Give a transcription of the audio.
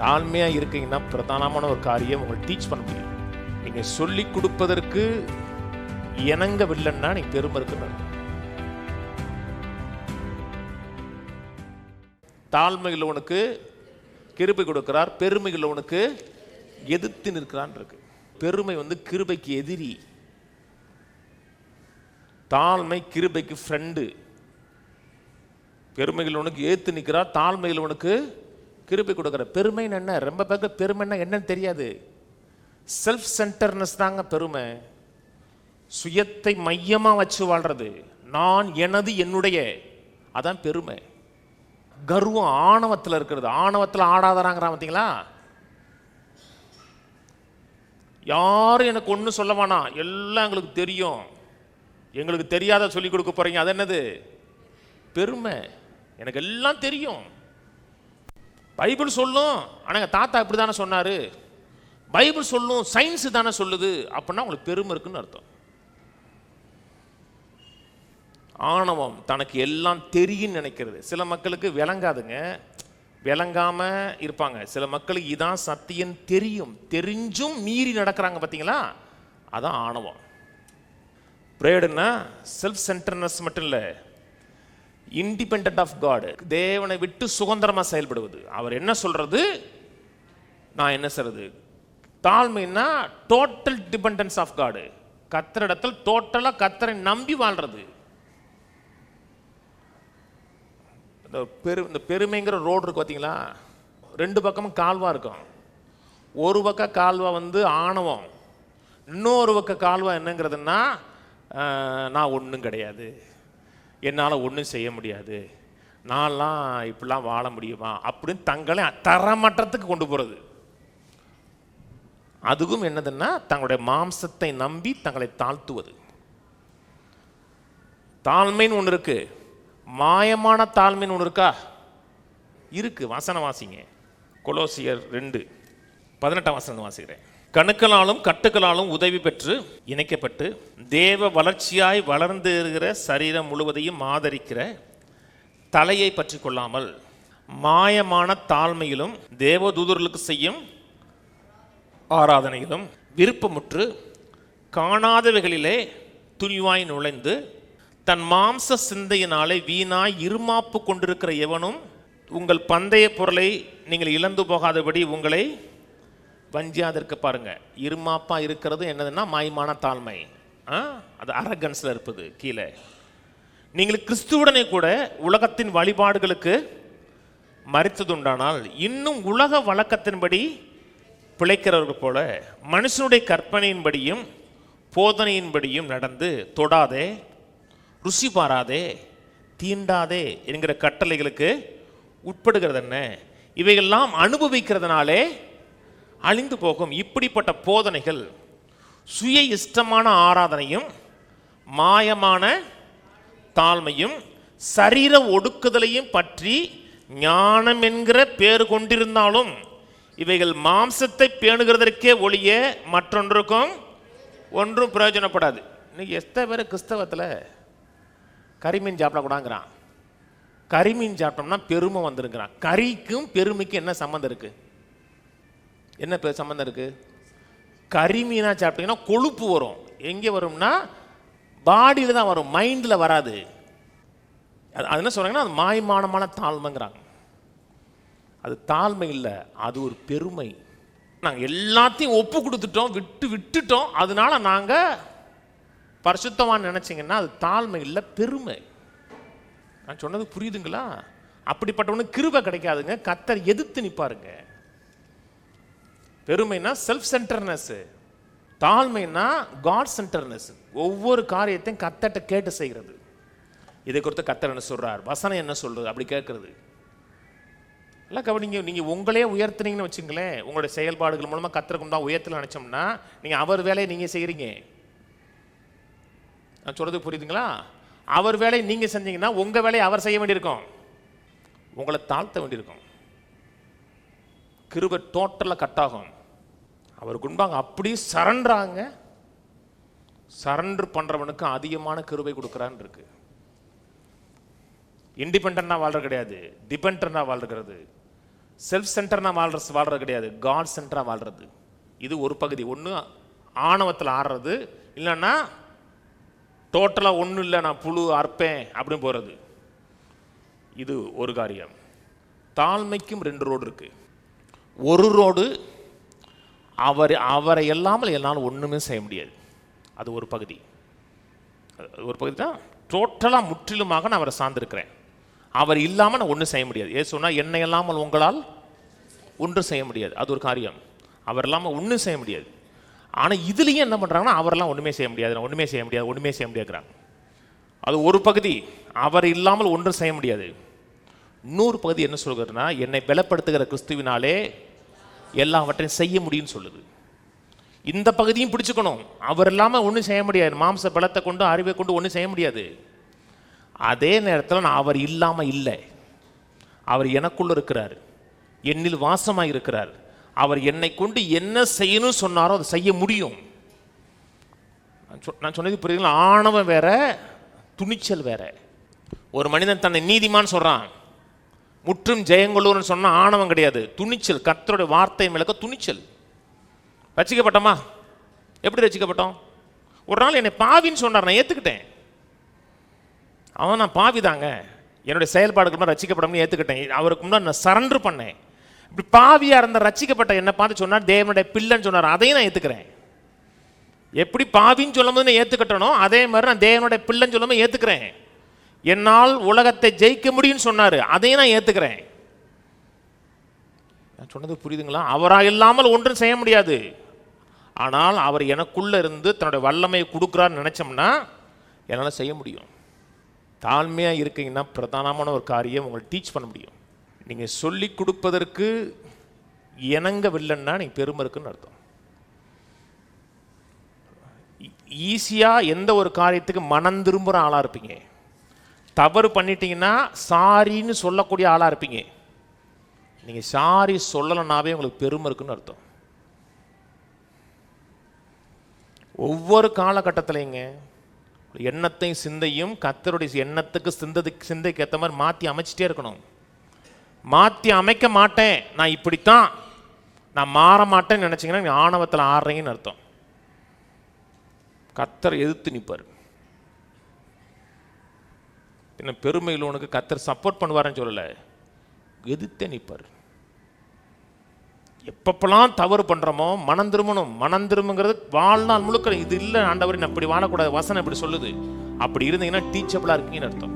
தாழ்மையாக இருக்கீங்கன்னா பிரதானமான ஒரு காரியம் உங்களுக்கு டீச் பண்ண முடியும். நீங்கள் சொல்லி கொடுப்பதற்கு இணங்கவில்லைன்னா நீங்கள் பெருமை இருக்குன்னு. தாழ்மையில் உனக்கு கிருபை கொடுக்கிறார், பெருமையில் உனக்கு எதிர்த்து நிற்கிறான் இருக்கு. பெருமை கிருபைக்கு எதிரி, தாழ்மை கிருபைக்கு ஃப்ரெண்டு. பெருமைகள் உனக்கு ஏத்து நிற்கிறார், தாழ்மையில் உனக்கு கிருபை கொடுக்குற. பெருமைன்னு என்ன? ரொம்ப பேருக்கு பெருமைன்னா என்னன்னு தெரியாது. செல்ஃப் சென்டர்னஸ் தாங்க பெருமை. சுயத்தை மையமாக வச்சு வாழ்றது, நான், எனது, என்னுடைய, அதான் பெருமை. கர்வம் ஆணவத்தில் இருக்கிறது. ஆணவத்தில் ஆடாதராங்கிறான் பார்த்தீங்களா? யாரும் எனக்கு ஒன்றும் சொல்ல வேணாம், எல்லாம் எங்களுக்கு தெரியும், எங்களுக்கு தெரியாத சொல்லிக் கொடுக்க போறீங்க, அது என்னது? பெருமை. எனக்கு எல்லாம் தெரியும், பைபிள் சொல்லும், ஆனால் எங்கள் தாத்தா இப்படி தானே சொன்னார், பைபிள் சொல்லும், சயின்ஸு தானே சொல்லுது, அப்படின்னா உங்களுக்கு பெருமை இருக்குன்னு அர்த்தம். ஆணவம், தனக்கு எல்லாம் தெரியும் நினைக்கிறது. சில மக்களுக்கு விளங்காதுங்க, விளங்காம இருப்பாங்க. சில மக்களுக்கு இதான் சத்தியம் தெரியும், தெரிஞ்சும் மீறி நடக்கிறாங்க பார்த்தீங்களா? அதான் ஆணவம். பிரேடுன்னா செல்ஃப் சென்டர்னஸ் மட்டும் இல்லை, இண்டிபெண்டன்ட் ஆஃப் காட், தேவனை விட்டு சுதந்திரமாக செயல்படுவது. அவர் என்ன சொல்றது நான் என்ன சொல்றது. தாழ்மைன்னா டோட்டல் டிபெண்டன்ஸ் ஆஃப் காட், கத்தரிடத்தில் டோட்டலாக கத்தரை நம்பி வாழ்றது. இந்த பெருமைங்கிற ரோடு இருக்கு பார்த்தீங்களா? ரெண்டு பக்கமும் கால்வா இருக்கும். ஒரு பக்கம் கால்வா ஆணவம், இன்னொரு பக்கம் கால்வா என்னங்கிறதுனா நான் ஒன்றும் கிடையாது, என்னால் ஒன்றும் செய்ய முடியாது, நான்லாம் இப்படிலாம் வாழ முடியுமா அப்படின்னு தங்களை தரமட்டத்துக்கு கொண்டு போகிறது. அதுவும் என்னதுன்னா தங்களுடைய மாம்சத்தை நம்பி தங்களை தாழ்த்துவது. தாழ்மைன்னு ஒன்று இருக்கு, மாயமான தாழ்மைன்னு ஒன்று இருக்கா? இருக்கு. வசனம் வாசிங்க, கொலோசியர் 2:18 வாசிக்கிறேன். கணுக்களாலும் கட்டுக்களாலும் உதவி பெற்று இணைக்கப்பட்டு தேவ வளர்ச்சியாய் வளர்ந்து இருக்கிற சரீரம் முழுவதையும் ஆதரிக்கிற தலையை பற்றி கொள்ளாமல் மாயமான தாழ்மையிலும் தேவதூதர்களுக்கு செய்யும் ஆராதனையிலும் விருப்பமுற்று காணாதவைகளிலே துணிவாய் நுழைந்து தன் மாம்ச சிந்தையினாலே வீணாய் இருமாப்பு கொண்டிருக்கிற எவனும் உங்கள் பந்தய பொருளை நீங்கள் இழந்து போகாதபடி உங்களை வஞ்சியாதிருக்க பாருங்க. இருமாப்பா இருக்கிறது என்னதுன்னா மாயமான தாழ்மை, அது அரகன்ஸ்ல இருப்பது. கீழே நீங்கள் கிறிஸ்துவுடனே கூட உலகத்தின் வழிபாடுகளுக்கு மரித்ததுண்டானால் இன்னும் உலக வழக்கத்தின்படி பிழைக்கிறவர்கள் போல மனுஷனுடைய கற்பனையின்படியும் போதனையின்படியும் நடந்து தொடாதே, ருசி பாராதே, தீண்டாதே என்கிற கட்டளைகளுக்கு உட்படுகிறது என்ன? இவையெல்லாம் அனுபவிக்கிறதுனாலே அழிந்து போகும். இப்படிப்பட்ட போதனைகள் சுய இஷ்டமான ஆராதனையும் மாயமான தாழ்மையும் சரீர ஒடுக்குதலையும் பற்றி ஞானம் என்கிற பேர் கொண்டிருந்தாலும் இவைகள் மாம்சத்தை பேணுகிறதற்கே ஒழிய மற்றொன்றுக்கும் ஒன்றும் பிரயோஜனப்படாது. இன்னைக்கு எத்தனை பேர் கிறிஸ்தவத்தில் கரிமீன் சாப்பிடக்கூடாங்கிறான். கரிமீன் சாப்பிட்டோம்னா பெருமை வந்துருங்கிறான். கறிக்கும் பெருமைக்கும் என்ன சம்மந்தம் இருக்கு? என்ன சம்மந்தம் இருக்கு? கரிமீனா சாப்பிட்டீங்கன்னா கொழுப்பு வரும். எங்கே வரும்னா பாடியில் தான் வரும், மைண்டில் வராது. அது என்ன சொல்றாங்கன்னா அது மாயமானமான தாழ்மைங்கிறாங்க. அது தாழ்மை இல்லை, அது ஒரு பெருமை. நாங்கள் எல்லாத்தையும் ஒப்பு கொடுத்துட்டோம், விட்டுட்டோம், அதனால நாங்கள் பரிசுத்தவான் நினைச்சிங்கன்னா அது தாழ்மை இல்லை, பெருமை. நான் சொன்னது புரியுதுங்களா? அப்படிப்பட்டவனுக்கு கிருபை கிடைக்காதுங்க, கர்த்தர் எதிர்த்து நிற்பாருங்க. பெருமைனா செல்ஃப் சென்டர்னஸ், தாழ்மைனா காட் சென்டர்னஸ். ஒவ்வொரு காரியத்தையும் கர்த்தர்ட்ட கேட்டு செய்கிறது. இதை குறித்து கர்த்தர் என்ன சொல்றார், வசனம் என்ன சொல்றது, அப்படி கேட்கறது எல்லாம் கவனிங்க. நீங்கள் உங்களே உயர்த்துனீங்கன்னு வச்சுங்களேன், உங்களுடைய செயல்பாடுகள் மூலமாக கர்த்தருக்கு தான் உயர்த்தல நினைச்சோம்னா நீங்கள் அவர் வேலையை நீங்கள் செய்கிறீங்க. நான் சொல்றது புரியுதுங்களா? அவர் வேலையை நீங்கள் செஞ்சீங்கன்னா உங்கள் வேலையை அவர் செய்ய வேண்டியிருக்கும், உங்களை தாழ்த்த வேண்டியிருக்கும். கிருபை டோட்டலாக கட் ஆகும். அவருக்கு உண்பாங்க அப்படியே சரண்டராங்க. சரண்டர் பண்ணுறவனுக்கு அதிகமான கிருபை கொடுக்குறான்னு இருக்கு. இண்டிபெண்டாக வாழ்றது கிடையாது, டிபெண்டாக வாழ்கிறது. செல்ஃப் சென்டர்னா வாழ்றது கிடையாது, காட் சென்டராக வாழ்றது. இது ஒரு பகுதி. ஒன்று ஆணவத்தில் ஆடுறது, இல்லைன்னா டோட்டலாக ஒன்றும் இல்லை நான் புழு அற்பேன் அப்படின்னு போகிறது. இது ஒரு காரியம். தாழ்மைக்கும் 2 ரோடு இருக்கு. ஒரு ரோடு அவரை இல்லாமல் என்னால் ஒன்றுமே செய்ய முடியாது. அது ஒரு பகுதி. ஒரு பகுதி தான் டோட்டலாக முற்றிலுமாக நான் அவரை சார்ந்திருக்கிறேன். அவர் இல்லாமல் நான் ஒன்றும் செய்ய முடியாது. ஏன் சொன்னால் என்னை இல்லாமல் உங்களால் ஒன்றும் செய்ய முடியாது. அது ஒரு காரியம். அவர் இல்லாமல் ஒன்றும் செய்ய முடியாது. ஆனால் இதுலேயும் என்ன பண்ணுறாங்கன்னா அவரெல்லாம் ஒன்றுமே செய்ய முடியாது, நான் ஒன்றுமே செய்ய முடியாது, ஒன்றுமே செய்ய முடியாதுங்கிறாங்க. அது ஒரு பகுதி. அவர் இல்லாமல் ஒன்றும் செய்ய முடியாது. இன்னொரு பகுதி என்ன சொல்கிறதுனா, என்னை பலப்படுத்துகிற கிறிஸ்துவினாலே எல்லாவற்றையும் செய்ய முடியும்னு சொல்லுது. இந்த பகுதியும் பிடிச்சுக்கணும். அவர் இல்லாமல் ஒன்றும் செய்ய முடியாது. மாம்ச பலத்தை கொண்டு அறிவை கொண்டு ஒன்றும் செய்ய முடியாது. அதே நேரத்தில் நான் அவர் இல்லாமல் இல்லை. அவர் எனக்குள்ள இருக்கிறார், என்னில் வாசமாக இருக்கிறார். அவர் என்னை கொண்டு என்ன செய்யணும்னு சொன்னாரோ அதை செய்ய முடியும். நான் சொன்னது புரியுதுங்களா? ஆணவம் வேற, துணிச்சல் வேற. ஒரு மனிதன் தன்னை நீதிமான் சொல்றான், முற்றும் ஜெயங்கொள்ளுன்னு சொன்னா ஆணவம் கிடையாது, துணிச்சல். கர்த்தருடைய வார்த்தை மேலக்க துணிச்சல். ரட்சிக்கப்பட்டோமா? எப்படி ரட்சிக்கப்பட்டோம்? ஒரு நாள் என்னை பாவின்னு சொன்னார், நான் ஏற்றுக்கிட்டேன். அவன் நான் பாவி தாங்க, என்னுடைய செயல்பாடுக்கு முன்னாடி ரட்சிக்கப்பட்டோம்னு ஏற்றுக்கிட்டேன். அவருக்கு முன்னாடி நான் சரண்டர் பண்ணேன். இப்படி பாவியாக இருந்த ரட்சிக்கப்பட்ட என்னை பார்த்து சொன்னார் தேவனுடைய பிள்ளைன்னு சொன்னார். அதையும் நான் ஏற்றுக்கிறேன். எப்படி பாவின்னு சொல்லும் போது நான் ஏற்றுக்கிட்டனோ அதே மாதிரி நான் தேவனுடைய பிள்ளைன்னு சொல்லும் போது ஏற்றுக்கிறேன். என்னால் உலகத்தை ஜெயிக்க முடியும்னு சொன்னார், அதையும் நான் ஏற்றுக்கிறேன். நான் சொன்னது புரியுதுங்களா? அவராக இல்லாமல் ஒன்றும் செய்ய முடியாது. ஆனால் அவர் எனக்குள்ளே இருந்து தன்னுடைய வல்லமையை கொடுக்குறான்னு நினச்சோம்னா என்னால் செய்ய முடியும். தாழ்மையாக இருக்கீங்கன்னா பிரதானமான ஒரு காரியம் உங்களை டீச் பண்ண முடியும். நீங்கள் சொல்லி கொடுப்பதற்கு இணங்கவில்லைன்னா நீங்கள் பெருமை இருக்குன்னு அர்த்தம். ஈஸியாக எந்த ஒரு காரியத்துக்கு மனம் திரும்புகிற ஆளாக இருப்பீங்க. தவறு பண்ணிட்டீங்கன்னா சாரின்னு சொல்லக்கூடிய ஆளாக இருப்பீங்க. நீங்கள் சாரி சொல்லலைன்னாவே உங்களுக்கு பெருமை இருக்குன்னு அர்த்தம். ஒவ்வொரு காலகட்டத்திலைங்க எண்ணத்தையும் சிந்தையும் கர்த்தருடைய எண்ணத்துக்கு சிந்தைக்கு ஏற்ற மாதிரி மாற்றி அமைச்சிட்டே இருக்கணும். மாற்றி அமைக்க மாட்டேன், நான் இப்படித்தான், நான் மாற மாட்டேன்னு நினச்சிங்கன்னா நீங்கள் ஆணவத்தில் ஆடுறீங்கன்னு அர்த்தம். கர்த்தர் எதிர்த்து நிற்பார். என்ன பெருமையில் உனக்கு கர்த்தர் சப்போர்ட் பண்ணுவாருன்னு சொல்லலை, எதிர்த்தே நிற்பார். எப்பப்பெல்லாம் தவறு பண்ணுறோமோ மனம் திரும்பணும். மனம் திரும்புங்கிறது வாழ்நாள் முழுக்க இது இல்லை ஆண்டவர் அப்படி வாழக்கூடாது, வசனம் இப்படி சொல்லுது. அப்படி இருந்தீங்கன்னா டீச்சபிளாக இருக்கீங்கன்னு அர்த்தம்.